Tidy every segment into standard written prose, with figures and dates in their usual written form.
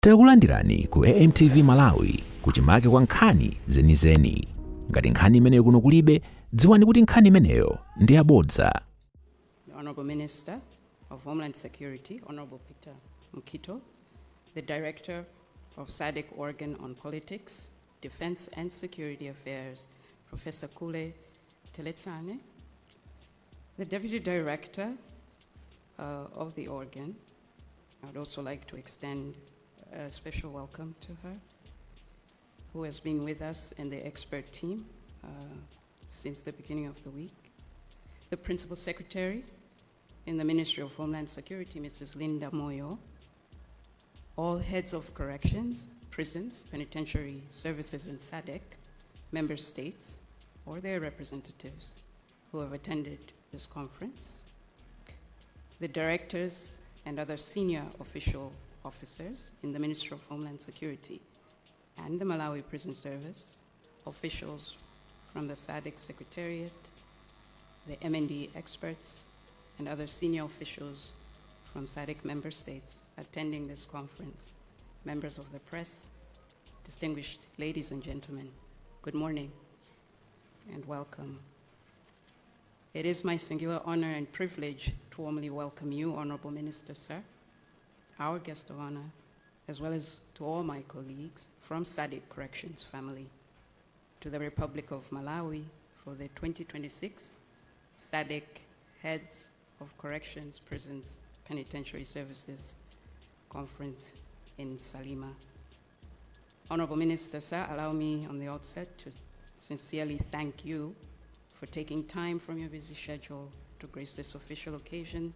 Takulandirani ku AMTV Malawi kuchimake kwa nkhani zenizeni. Ngati nkhani imeneyo kuno kulibe, dziwani kuti nkhani imeneyo ndi yabodza. The Honorable Minister of Homeland Security, Honorable Peter Mukhito, the Director of SADC Organ on Politics, Defense and Security Affairs, Professor Kule Teletane, the Deputy Director of the organ. I'd also like to extend a special welcome to her, who has been with us in the expert team since the beginning of the week. The Principal Secretary in the Ministry of Homeland Security, Mrs. Linda Moyo, all heads of corrections, prisons, penitentiary services in SADC, member states, or their representatives who have attended this conference, the directors and other senior officers in the Ministry of Homeland Security and the Malawi Prison Service, officials from the SADC Secretariat, the MND experts, and other senior officials from SADC member states attending this conference, members of the press, distinguished ladies and gentlemen, good morning and welcome. It is my singular honor and privilege to warmly welcome you, Honorable Minister, sir, our guest of honor, as well as to all my colleagues from SADC Corrections family, to the Republic of Malawi for the 2026 SADC Heads of Corrections, Prisons, Penitentiary Services Conference in Salima. Honorable Minister, sir, allow me on the outset to sincerely thank you for taking time from your busy schedule to grace this official occasion.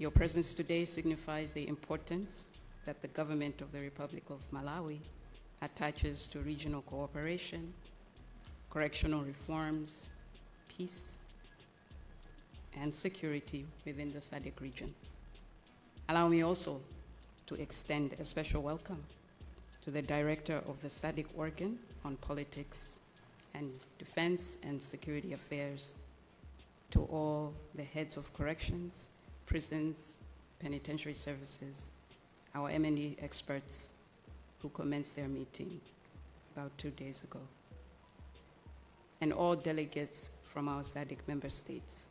Your presence today signifies the importance that the government of the Republic of Malawi attaches to regional cooperation, correctional reforms, peace, and security within the SADC region. Allow me also to extend a special welcome to the Director of the SADC Organ on Politics and Defense and Security Affairs, to all the heads of corrections, prisons, penitentiary services, our MND experts who commenced their meeting about 2 days ago, and all delegates from our SADC member states.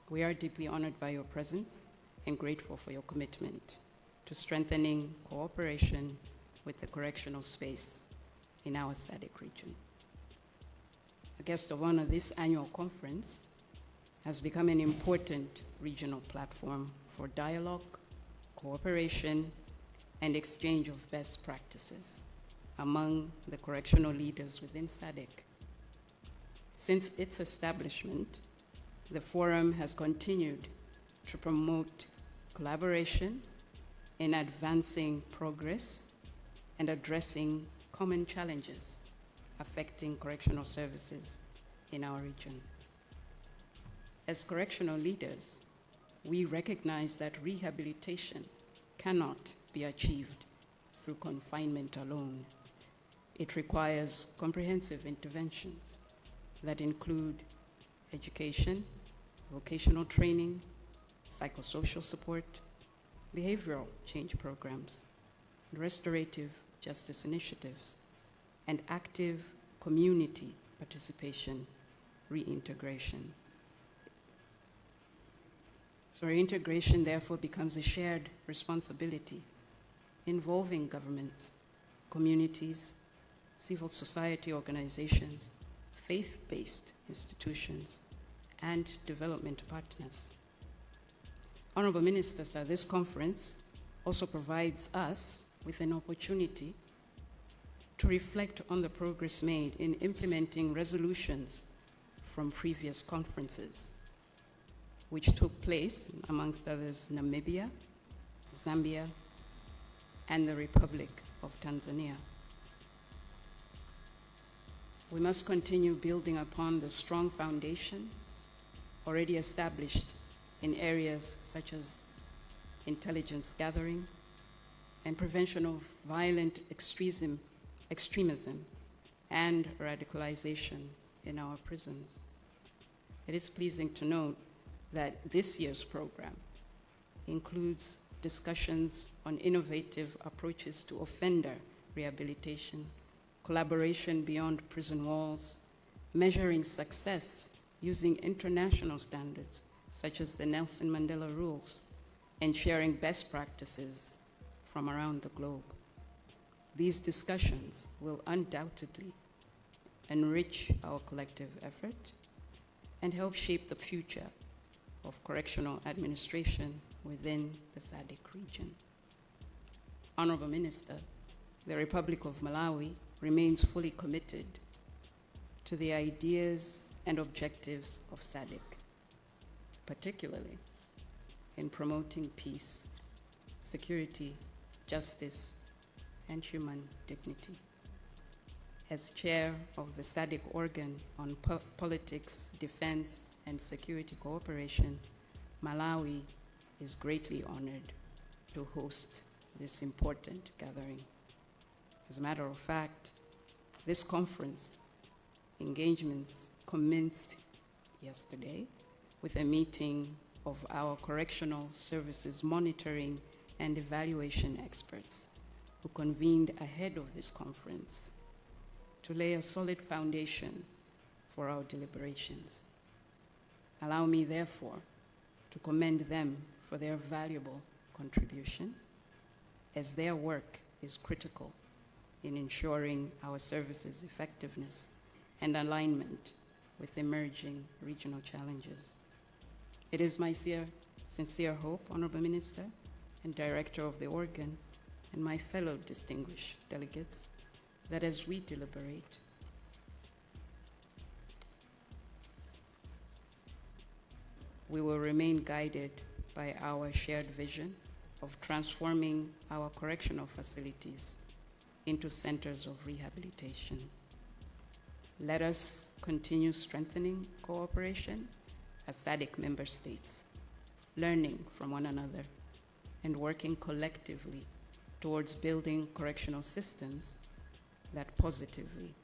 We are deeply honored by your presence and grateful for your commitment to strengthening cooperation with the correctional space in our SADC region. A guest of honor, this annual conference has become an important regional platform for dialogue, cooperation, and exchange of best practices among the correctional leaders within SADC. Since its establishment, the forum has continued to promote collaboration in advancing progress and addressing common challenges affecting correctional services in our region. As correctional leaders, we recognize that rehabilitation cannot be achieved through confinement alone. It requires comprehensive interventions that include education, vocational training, psychosocial support, behavioral change programs, restorative justice initiatives, and active community participation, reintegration. So reintegration therefore becomes a shared responsibility involving government, communities, civil society organizations, faith-based institutions, and development partners. Honorable Minister, sir, this conference also provides us with an opportunity to reflect on the progress made in implementing resolutions from previous conferences, which took place, amongst others, Namibia, Zambia, and the Republic of Tanzania. We must continue building upon the strong foundation already established in areas such as intelligence gathering and prevention of violent extremism and radicalization in our prisons. It is pleasing to note that this year's program includes discussions on innovative approaches to offender rehabilitation, collaboration beyond prison walls, measuring success using international standards such as the Nelson Mandela rules, and sharing best practices from around the globe. These discussions will undoubtedly enrich our collective effort and help shape the future of correctional administration within the SADC region. Honorable Minister, the Republic of Malawi remains fully committed to the ideas and objectives of SADC, particularly in promoting peace, security, justice, and human dignity. As chair of the SADC organ on politics, defense, and security cooperation, Malawi is greatly honored to host this important gathering. As a matter of fact, this conference engagements commenced yesterday with a meeting of our correctional services monitoring and evaluation experts who convened ahead of this conference to lay a solid foundation for our deliberations. Allow me, therefore, to commend them for their valuable contribution, as their work is critical in ensuring our services' effectiveness and alignment with emerging regional challenges. It is my sincere hope, Honorable Minister and Director of the organ, and my fellow distinguished delegates, that as we deliberate, we will remain guided by our shared vision of transforming our correctional facilities into centers of rehabilitation. Let us continue strengthening cooperation as SADC member states, learning from one another, and working collectively towards building correctional systems that positively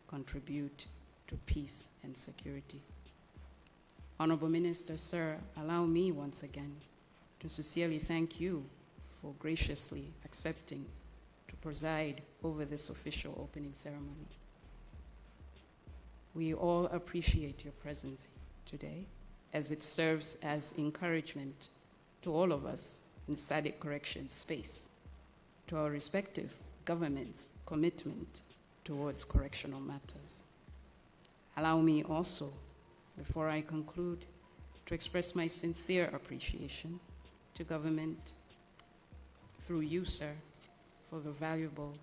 contribute to peace and security. Honorable Minister, sir, allow me once again to sincerely thank you for graciously accepting to preside over this official opening ceremony. We all appreciate your presence today, as it serves as encouragement to all of us in SADC correction space, to our respective governments' commitment towards correctional matters. Allow me also, before I conclude, to express my sincere appreciation to government, through you, sir, for the valuable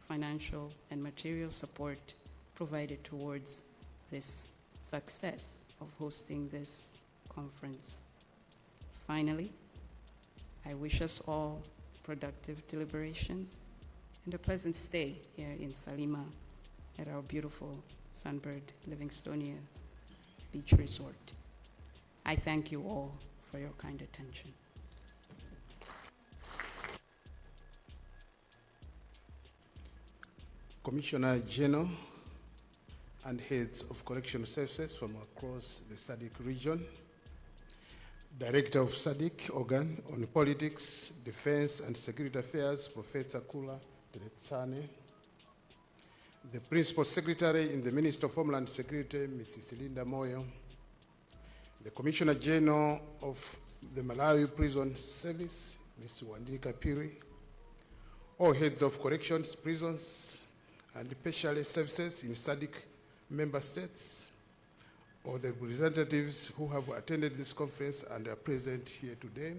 financial and material support provided towards this success of hosting this conference. Finally, I wish us all productive deliberations and a pleasant stay here in Salima at our beautiful Sunbird Livingstonia Beach Resort. I thank you all for your kind attention. Commissioner General and heads of correctional services from across the SADC region, Director of SADC organ on politics, defense, and security affairs, Professor Kula Teretsane, the Principal Secretary in the Ministry of Homeland Security, Mrs. Linda Moyo, the Commissioner General of the Malawi Prison Service, Ms. WANDIKA PHIRI, all heads of corrections, prisons, and specialist services in SADC member states, or the representatives who have attended this conference and are present here today,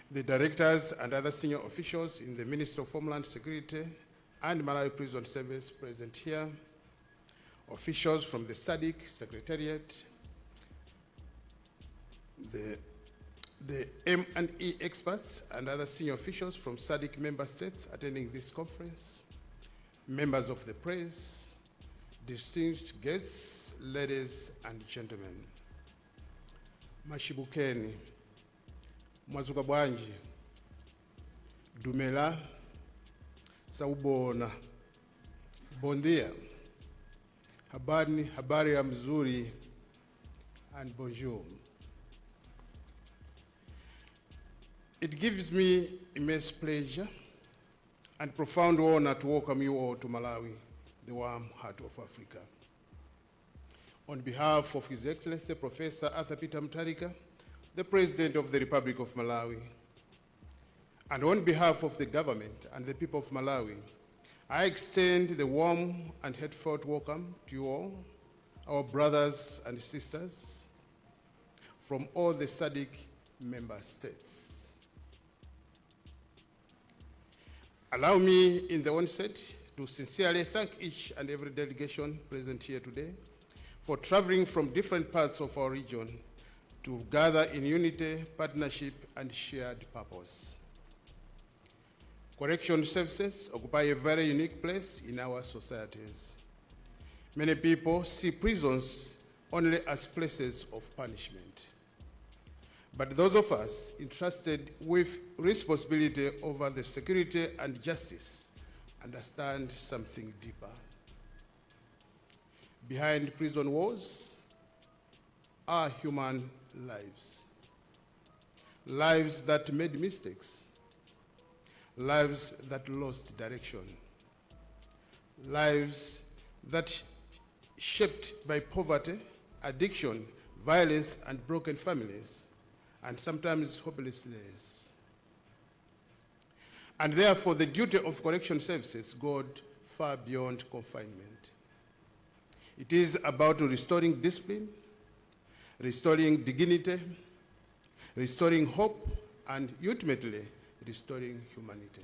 the directors and other senior officials in the Ministry of Homeland Security and Malawi Prison Service present here, officials from the SADC Secretariat, the M&E experts and other senior officials from SADC member states attending this conference, members of the press, distinguished guests, ladies and gentlemen. Mashibukeni, mwazuka bwanji, dumela, saubona, bondia, habari ya mzuri, and bonjour. It gives me immense pleasure and profound honor to welcome you all to Malawi, the warm heart of Africa. On behalf of His Excellency Professor Arthur Peter Mutharika, the President of the Republic of Malawi, and on behalf of the government and the people of Malawi, I extend the warm and heartfelt welcome to you all, our brothers and sisters from all the SADC member states. Allow me in the onset to sincerely thank each and every delegation present here today for traveling from different parts of our region to gather in unity, partnership, and shared purpose. Correction services occupy a very unique place in our societies. Many people see prisons only as places of punishment. But those of us entrusted with responsibility over the security and justice understand something deeper. Behind prison walls are human lives. Lives that made mistakes. Lives that lost direction. Lives that shaped by poverty, addiction, violence, and broken families, and sometimes hopelessness. And therefore, the duty of correction services goes far beyond confinement. It is about restoring discipline, restoring dignity, restoring hope, and ultimately, restoring humanity.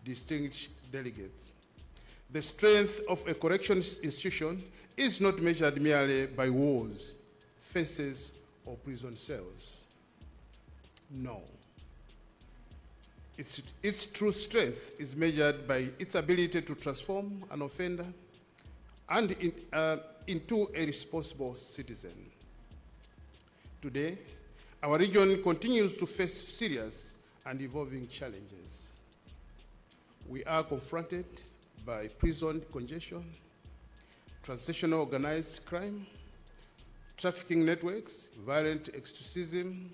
Distinguished delegates, the strength of a corrections institution is not measured merely by walls, fences, or prison cells. No. Its true strength is measured by its ability to transform an offender and into a responsible citizen. Today, our region continues to face serious and evolving challenges. We are confronted by prison congestion, transnational organized crime, trafficking networks, violent extremism,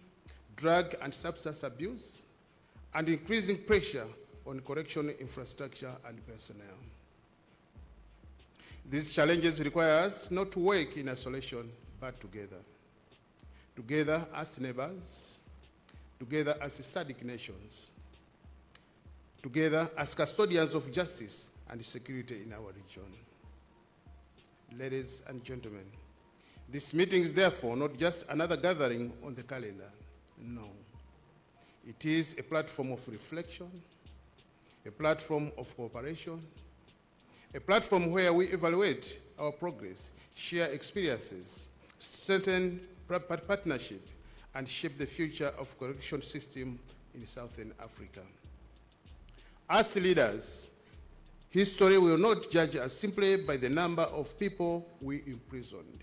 drug and substance abuse, and increasing pressure on correctional infrastructure and personnel. These challenges require us not to work in isolation, but together. Together as neighbors, together as SADC nations, together as custodians of justice and security in our region. Ladies and gentlemen, this meeting is therefore not just another gathering on the calendar. No. It is a platform of reflection, a platform of cooperation, a platform where we evaluate our progress, share experiences, strengthen partnership, and shape the future of correction system in Southern Africa. As leaders, history will not judge us simply by the number of people we imprisoned.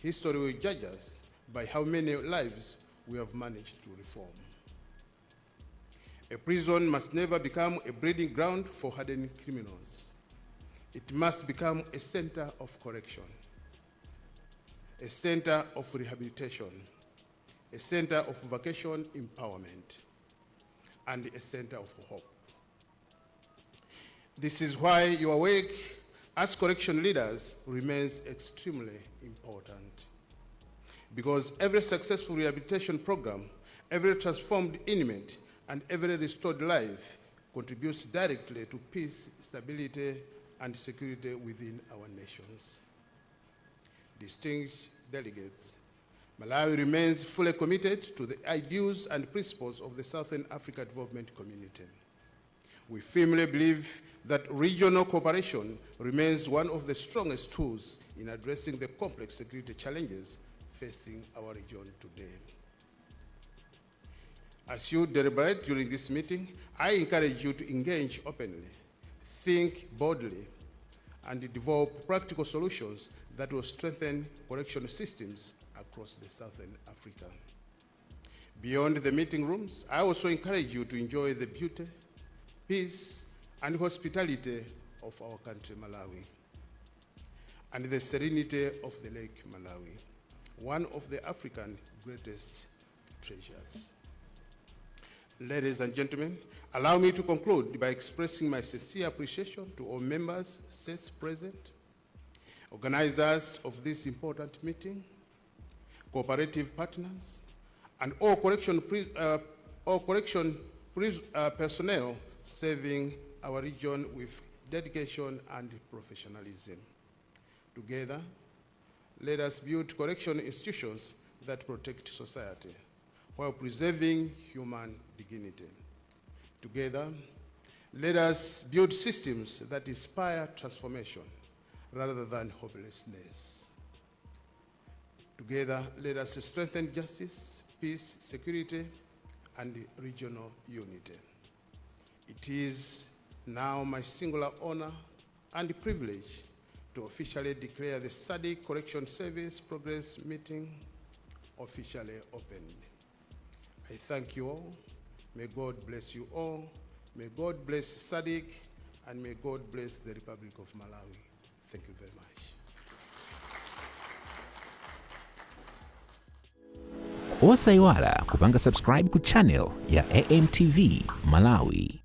History will judge us by how many lives we have managed to reform. A prison must never become a breeding ground for hardened criminals. It must become a center of correction, a center of rehabilitation, a center of vocation empowerment, and a center of hope. This is why your work as correction leaders remains extremely important. Because every successful rehabilitation program, every transformed inmate, and every restored life contributes directly to peace, stability, and security within our nations. Distinguished delegates, Malawi remains fully committed to the ideals and principles of the Southern Africa Development Community. We firmly believe that regional cooperation remains one of the strongest tools in addressing the complex security challenges facing our region today. As you deliberate during this meeting, I encourage you to engage openly, think boldly, and develop practical solutions that will strengthen correctional systems across the Southern Africa. Beyond the meeting rooms, I also encourage you to enjoy the beauty, peace, and hospitality of our country, Malawi, and the serenity of the Lake Malawi, one of the African greatest treasures. Ladies and gentlemen, allow me to conclude by expressing my sincere appreciation to all members, states present, organizers of this important meeting, cooperative partners, and all correction personnel serving our region with dedication and professionalism. Together, let us build correction institutions that protect society while preserving human dignity. Together, let us build systems that inspire transformation rather than hopelessness. Together, let us strengthen justice, peace, security, and regional unity. It is now my singular honor and privilege to officially declare the SADC Correction Service Progress Meeting officially opened. I thank you all. May God bless you all. May God bless SADC, and may God bless the Republic of Malawi. Thank you very much. Osaiwala kupanga subscribe ku channel ya AMTV Malawi.